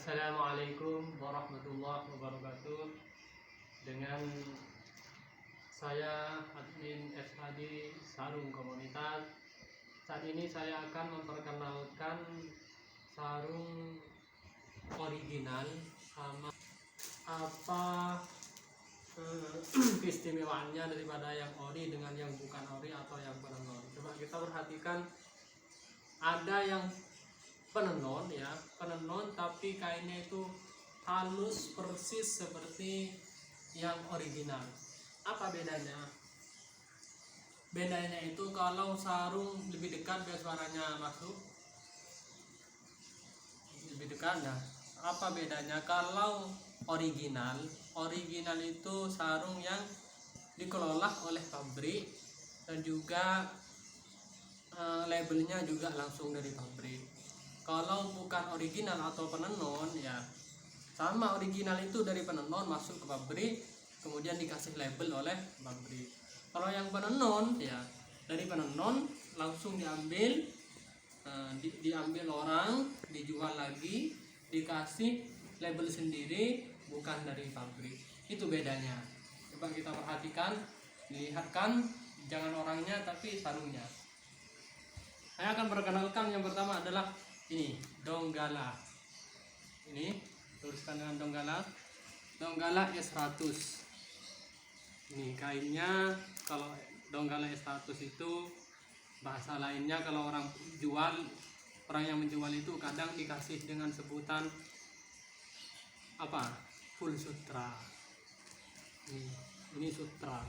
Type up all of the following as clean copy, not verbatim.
Assalamualaikum warahmatullahi wabarakatuh. Dengan saya admin FHD Sarung Komunitas. Saat ini saya akan memperkenalkan sarung original sama apa keistimewaannya daripada yang ori dengan yang bukan ori atau yang penenon. Coba kita perhatikan, ada yang penenon ya, penenon tapi kainnya itu halus persis seperti yang original. Apa bedanya? Bedanya itu kalau sarung lebih dekat biar suaranya masuk lebih dekat. Nah, apa bedanya? Kalau original itu sarung yang dikelola oleh pabrik dan juga labelnya juga langsung dari pabrik. Kalau bukan original atau penenon ya sama, original itu dari penenon masuk ke pabrik kemudian dikasih label oleh pabrik. Kalau yang penenon ya dari penenon langsung diambil, diambil orang, dijual lagi, dikasih label sendiri, bukan dari pabrik. Itu bedanya. Coba kita perhatikan, dilihatkan, jangan orangnya tapi sarungnya. Saya akan perkenalkan yang pertama adalah ini, Donggala. Ini tuliskan dengan Donggala S100. Ini kainnya, kalau Donggala S100 itu bahasa lainnya, kalau orang yang menjual itu kadang dikasih dengan sebutan apa? Full sutra. Ini sutra.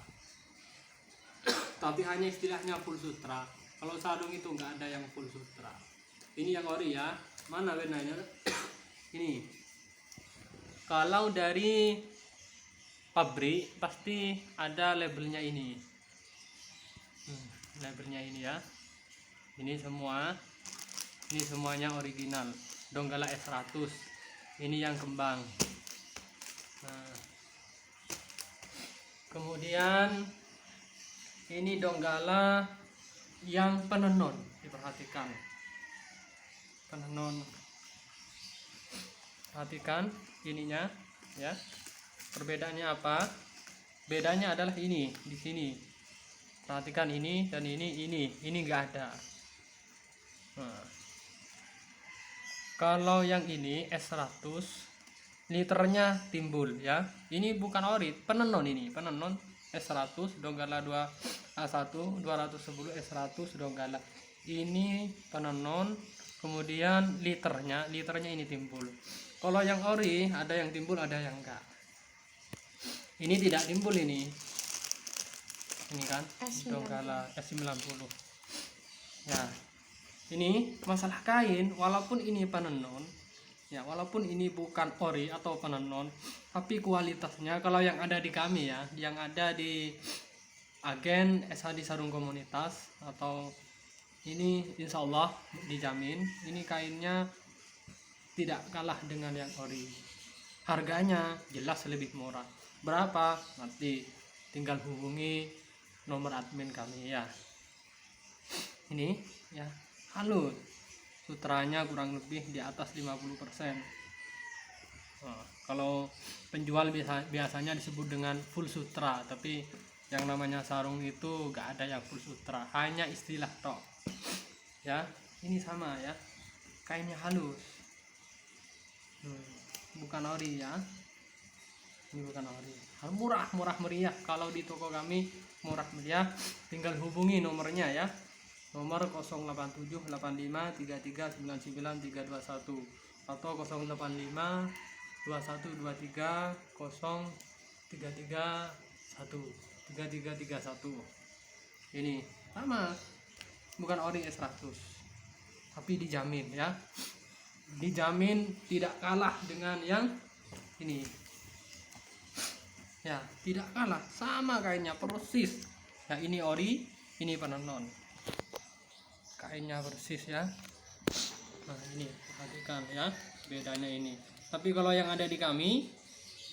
Tapi hanya istilahnya full sutra. Kalau sarung itu nggak ada yang full sutra. Ini yang ori ya. Mana benarnya? Ini. Kalau dari pabrik pasti ada labelnya ini. Labelnya ini ya. Ini semuanya original. Donggala S100. Ini yang kembang. Nah. Kemudian ini Donggala yang penenon, diperhatikan. Penenon, perhatikan ininya ya. Perbedaannya apa? Bedanya adalah ini di sini. Perhatikan ini dan ini enggak ada. Nah, kalau yang ini S100 liternya timbul ya. Ini bukan ori, penenon ini, penenon S100 Donggala 2A1 210 S100 Donggala. Ini penenon. Kemudian liternya ini timbul. Kalau yang ori ada yang timbul, ada yang enggak. Ini tidak timbul ini kan Donggala S90 ya. Ini masalah kain, walaupun ini penenon ya, walaupun ini bukan ori atau penenon, tapi kualitasnya kalau yang ada di kami ya, yang ada di agen SHD Sarung Komunitas atau ini insya Allah dijamin ini kainnya tidak kalah dengan yang ori. Harganya jelas lebih murah. Berapa? Nanti tinggal hubungi nomor admin kami ya. Ini ya, halus. Sutranya kurang lebih di atas 50%. Nah, kalau penjual biasanya disebut dengan full sutra, tapi yang namanya sarung itu gak ada yang full sutra, hanya istilah tok. Ya, ini sama ya, kainnya halus, bukan ori ya. Ini bukan ori, murah meriah. Kalau di toko kami murah meriah, tinggal hubungi nomornya ya, nomor 087853399321 atau 0852230331 ini sama, bukan ori S100 tapi dijamin ya, dijamin tidak kalah dengan yang ini ya, tidak kalah, sama kainnya persis ya. Ini ori, ini penenon, kainnya persis ya. Nah ini perhatikan ya, bedanya ini. Tapi kalau yang ada di kami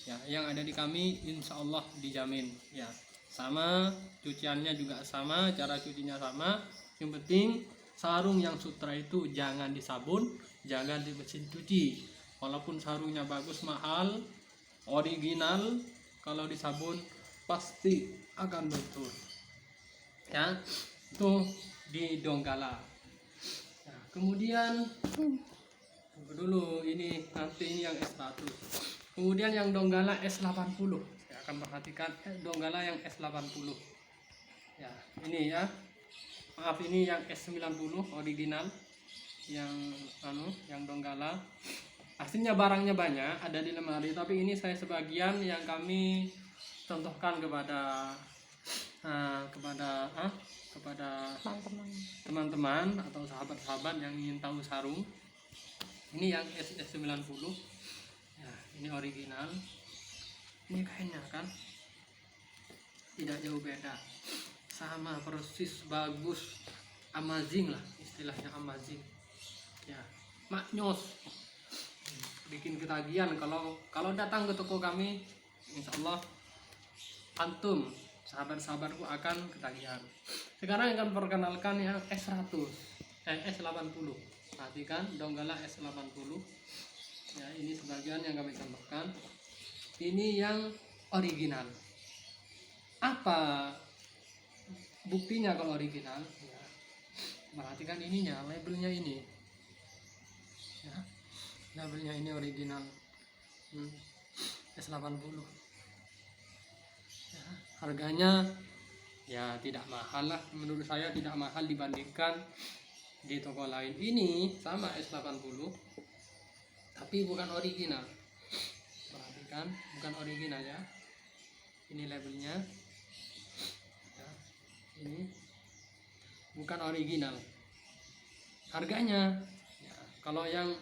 ya, yang ada di kami insya Allah dijamin ya, sama, cuciannya juga sama, cara cucinya sama. Yang penting sarung yang sutra itu jangan disabun, jangan di mesin cuci. walaupun sarungnya bagus, mahal, original, kalau di sabun pasti akan luntur ya. Itu di Donggala. Nah, kemudian tunggu dulu, ini nanti ini yang S100. Kemudian yang Donggala S80, saya akan perhatikan Donggala yang S80 ya. Ini ya, maaf, ini yang S90 original, yang yang Donggala. Aslinya barangnya banyak ada di lemari, tapi ini saya sebagian yang kami contohkan kepada teman-teman atau sahabat-sahabat yang ingin tahu sarung. Ini yang S90 ya, ini original. Ini kainnya kan tidak jauh beda, sama persis, bagus, amazing lah istilahnya, amazing ya, maknyos, bikin ketagihan kalau datang ke toko kami. Insya Allah antum, sahabat-sahabatku, akan ketagihan. Sekarang akan perkenalkan yang S100 S80. Perhatikan Donggala S80 ya, ini sebagian yang kami contohkan. Ini yang original. Apa buktinya kalau original ya? Perhatikan ininya, labelnya ini ya, labelnya ini original S80 ya. Harganya ya tidak mahal lah, menurut saya tidak mahal dibandingkan di toko lain. Ini sama S80 tapi bukan original. Perhatikan, bukan original ya, ini labelnya ya, ini bukan original. Harganya ya, kalau yang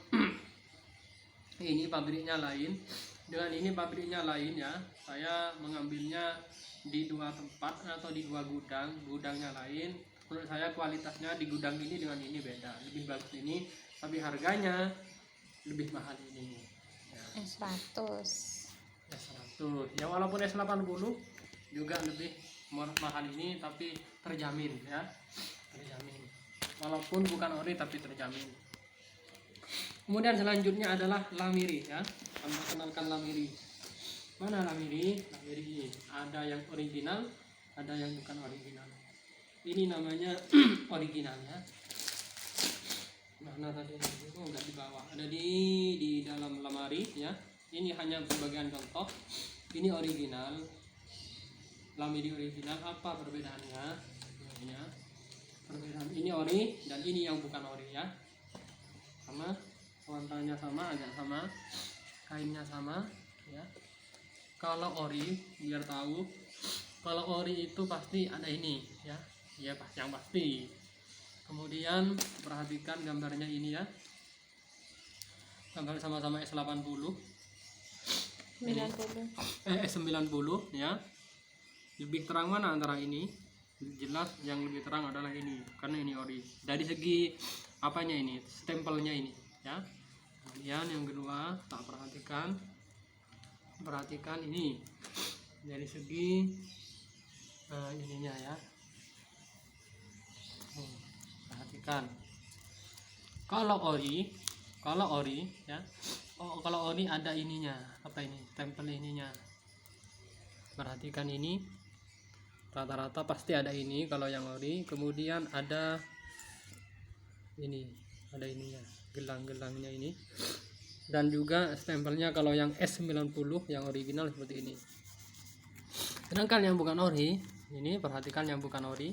ini pabriknya lain dengan ini pabriknya lain ya, saya mengambilnya di dua tempat atau di dua gudangnya lain. Menurut saya kualitasnya di gudang ini dengan ini beda, lebih bagus ini, tapi harganya lebih mahal ini ya. S100 ya, walaupun S80 juga lebih mahal ini, tapi terjamin ya, terjamin, walaupun bukan ori tapi terjamin. Kemudian selanjutnya adalah lamiri ya, kami kenalkan lamiri. Mana lamiri? Lamiri ini ada yang original, ada yang bukan original. Ini namanya original ya. Mana tadi itu enggak di bawah, ada di dalam lemari ya. Ini hanya sebagian contoh. Ini original, lamiri original. Apa perbedaannya? Ya, perbedaan ini ori dan ini yang bukan ori ya. Sama, warnanya sama, agak sama, kainnya sama ya. Kalau ori, biar tahu, kalau ori itu pasti ada ini ya, ya yang pasti. Kemudian perhatikan gambarnya ini ya, gambar sama-sama S80 S90 ya. Lebih terang mana antara ini? Jelas yang lebih terang adalah ini, karena ini ori. Dari segi apanya ini, stempelnya ini ya. Kemudian yang kedua, tak perhatikan ini dari segi ininya ya. Perhatikan kalau ori ya, kalau ori ada ininya, apa ini, stempel ininya. Perhatikan ini, rata-rata pasti ada ini kalau yang ori. Kemudian ada ini, ada ininya, gelang-gelangnya ini, dan juga stempelnya kalau yang S90 yang original seperti ini. Sedangkan yang bukan ori ini, perhatikan yang bukan ori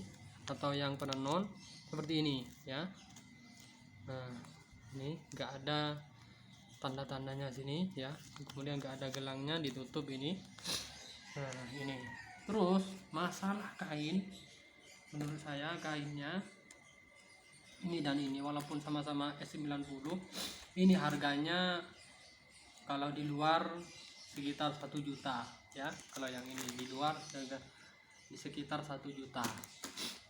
atau yang penenon seperti ini ya. Nah, ini enggak ada tanda-tandanya sini ya. Kemudian enggak ada gelangnya, ditutup ini. Nah, ini. Terus masalah kain, menurut saya kainnya ini dan ini walaupun sama-sama S90, ini harganya kalau di luar sekitar 1 juta ya. Kalau yang ini di luar di sekitar 1 juta.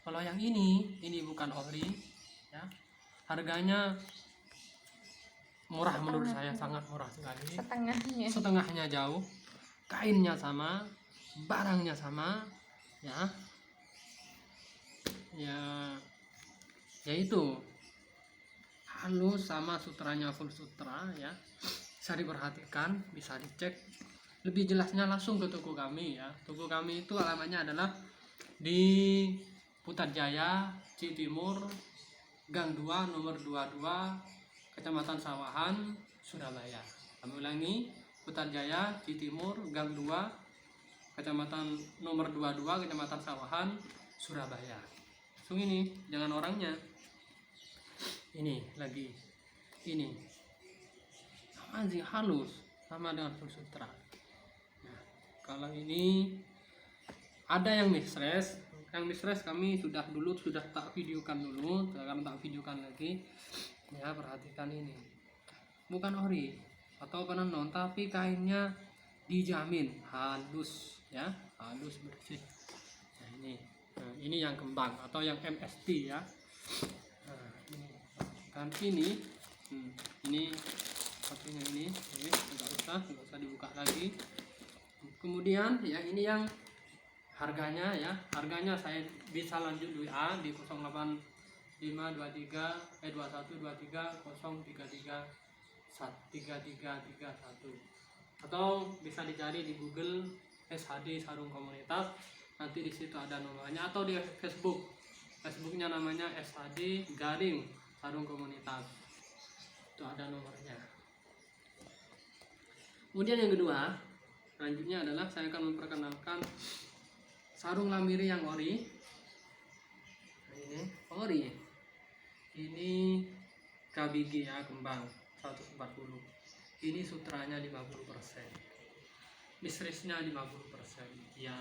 Kalau yang ini bukan ori ya, harganya murah, menurut saya sangat murah sekali. Setengahnya jauh, kainnya sama, barangnya sama ya. Yaitu halus sama sutranya full sutra ya. bisa diperhatikan, bisa dicek lebih jelasnya langsung ke toko kami ya. Toko kami itu alamatnya adalah di Putrajaya, Citimur, Gang 2 nomor 22, Kecamatan Sawahan, Surabaya. Kami ulangi, Putrajaya, Citimur, Gang 2, Kecamatan nomor 22, Kecamatan Sawahan, Surabaya. Langsung ini, jangan orangnya. Ini lagi, ini anjing halus sama dengan full sutra. Nah, kalau ini ada yang mistress, kami sudah tak videokan dulu, sekarang tak videokan lagi. Ya, perhatikan ini, bukan ori atau penenun, tapi kainnya dijamin halus ya, halus bersih. Nah ini yang kembang atau yang MST ya. Nah, ini kan ini satunya ini nggak usah dibuka lagi. Kemudian ya ini yang harganya ya, harganya saya bisa lanjut WA di 08523213033331 atau bisa dicari di Google SHD Sarung Komunitas, nanti di situ ada nomornya, atau di Facebooknya namanya SHD Garing Sarung Komunitas, itu ada nomornya. Kemudian yang kedua, selanjutnya adalah saya akan memperkenalkan sarung lamiri yang ori. Nah, ini ori, ini KBG ya, kembang 140, ini sutranya 50%, mistressnya 50%, ya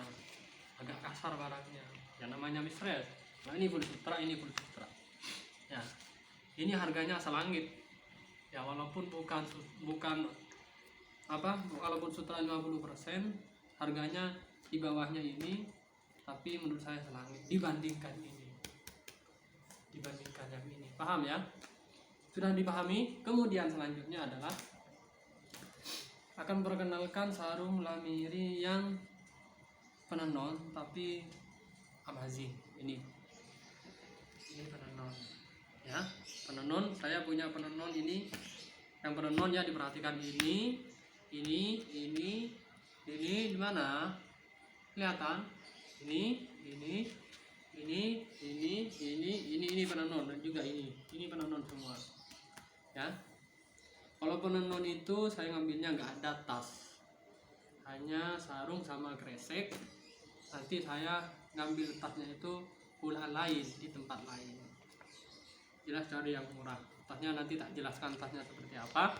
agak kasar barangnya ya, namanya mistress. Nah ini full sutra, ini full sutra ya. Ini harganya selangit ya, walaupun walaupun sutra 50%, harganya di bawahnya ini, tapi menurut saya selangit dibandingkan yang ini. Paham ya? Sudah dipahami? Kemudian selanjutnya adalah akan perkenalkan sarung lamiri yang penenun tapi amazing. Ini penenun ya, penenun. Saya punya penenun ini, yang penenun ya, diperhatikan ini di mana kelihatan, ini penenun, dan juga ini penenun semua ya. Kalau penenun itu saya ngambilnya nggak ada tas, hanya sarung sama kresek. Nanti saya ngambil tasnya itu pula lain di tempat lain, jelas cari yang murah. Tasnya nanti tak jelaskan tasnya seperti apa.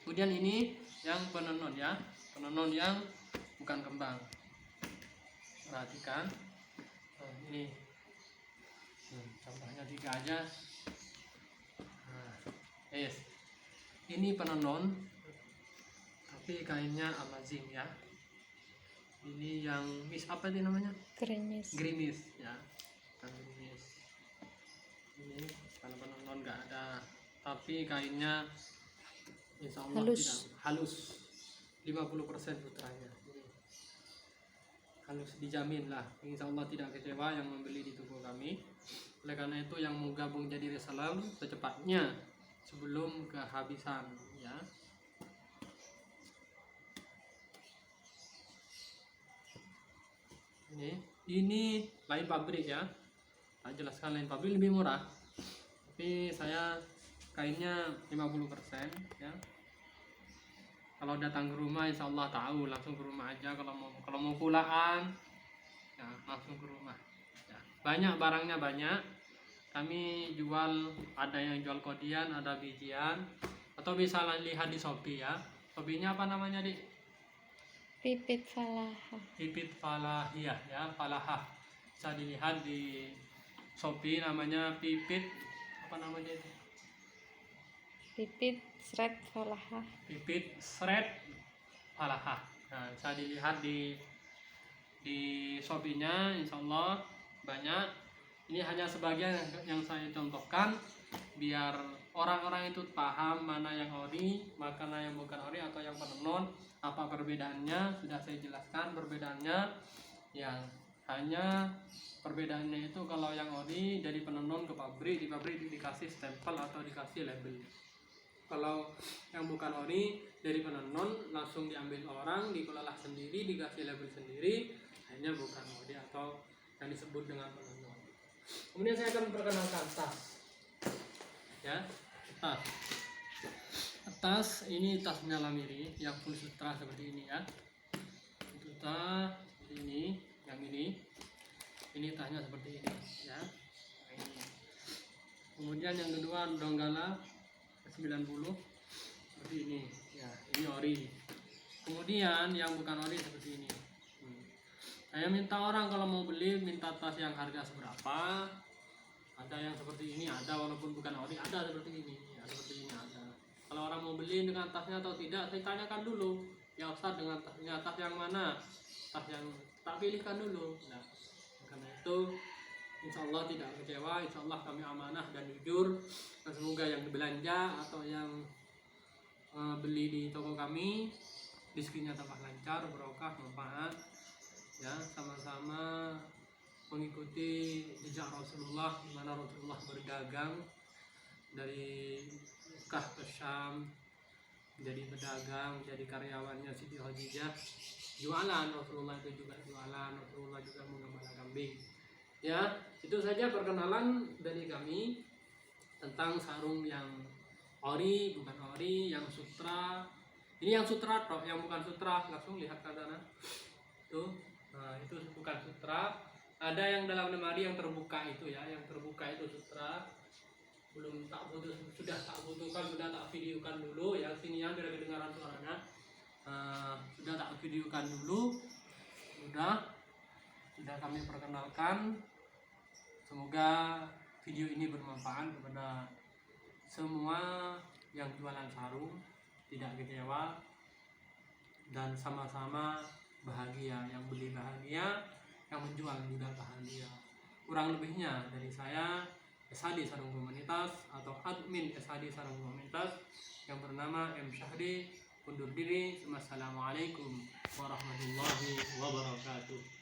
Kemudian ini yang penenun ya, penenun yang bukan kembang. Perhatikan ini contohnya 3 aja. Nah, ini penenun tapi kainnya amazing ya. Ini yang apa itu namanya? Gerimis ya, gerimis. Ini kalau penenun nggak ada, tapi kainnya insya Allah halus 50% sutranya. Halus dijamin lah, insya Allah tidak kecewa yang membeli di toko kami. Oleh karena itu yang mau gabung jadi reseller secepatnya sebelum kehabisan ya. Ini lain pabrik ya, tak jelaskan lain pabrik lebih murah, tapi saya kainnya 50% ya. Kalau datang ke rumah insya Allah tahu, langsung ke rumah aja. Kalau mau pulaan ya langsung ke rumah ya. Banyak barangnya, banyak. Kami jual, ada yang jual kodian, ada bijian, atau bisa lihat di Shopee ya. Shopee-nya apa namanya, Dik? Pipit Falahah. Pipit Falahiyah ya, Falahah. Bisa dilihat di Shopee, namanya Pipit apa namanya itu? Pipit Shred Falahah. Pipit Shred Falahah. Nah, bisa dilihat di Shopee-nya, insya Allah banyak. Ini hanya sebagian yang saya contohkan biar orang-orang itu paham mana yang ori, mana yang bukan ori atau yang penenun. Apa perbedaannya sudah saya jelaskan. Perbedaannya ya hanya perbedaannya itu kalau yang ori dari penenun ke pabrik, di pabrik dikasih stempel atau dikasih label. Kalau yang bukan ori dari penenun langsung diambil orang, dikelola sendiri, dikasih label sendiri, akhirnya bukan ori atau yang disebut dengan penenun. Kemudian saya akan memperkenalkan tas. Ya, tas. Tas ini tasnya Lamiri yang full sutra seperti ini ya. Itu tas seperti ini, yang ini. Ini tasnya seperti ini ya. Nah, ini. Kemudian yang kedua Donggala 90 seperti ini ya, ini ori. Kemudian yang bukan ori seperti ini. Saya minta orang kalau mau beli minta tas yang harga seberapa. Ada yang seperti ini, ada walaupun bukan ori, ada seperti ini ya, seperti ini ada. Kalau orang mau beli dengan tasnya atau tidak, saya tanyakan dulu ya Ustaz, dengan tasnya, tas yang mana, tas yang tak pilihkan dulu. Nah, karena itu insya Allah tidak kecewa, insya Allah kami amanah dan jujur, dan semoga yang belanja atau yang beli di toko kami rezekinya tambah lancar, barokah, manfaat ya, sama-sama mengikuti jejak Rasulullah, di mana Rasulullah berdagang dari Mekah ke Syam, jadi pedagang, jadi karyawannya Siti Khadijah, jualan. Rasulullah itu juga jualan, Rasulullah juga mengembala kambing. Ya, itu saja perkenalan dari kami tentang sarung yang ori, bukan ori, yang sutra. Ini yang sutra toh, yang bukan sutra langsung lihat ke sana. Tuh, nah itu bukan sutra. Ada yang dalam lemari yang terbuka itu ya, yang terbuka itu sutra. Belum tak butuh, sudah tak butuhkan, sudah tak videokan dulu. Yang sini yang biar kedengaran suaranya. Sudah tak videokan dulu. Sudah kami perkenalkan. Semoga video ini bermanfaat kepada semua yang jualan sarung, tidak kecewa dan sama-sama bahagia. Yang beli bahagia, yang menjual juga bahagia. Kurang lebihnya dari saya, SHD Sarung Komunitas atau admin SHD Sarung Komunitas yang bernama M. Syahdi undur diri. Wassalamualaikum warahmatullahi wabarakatuh.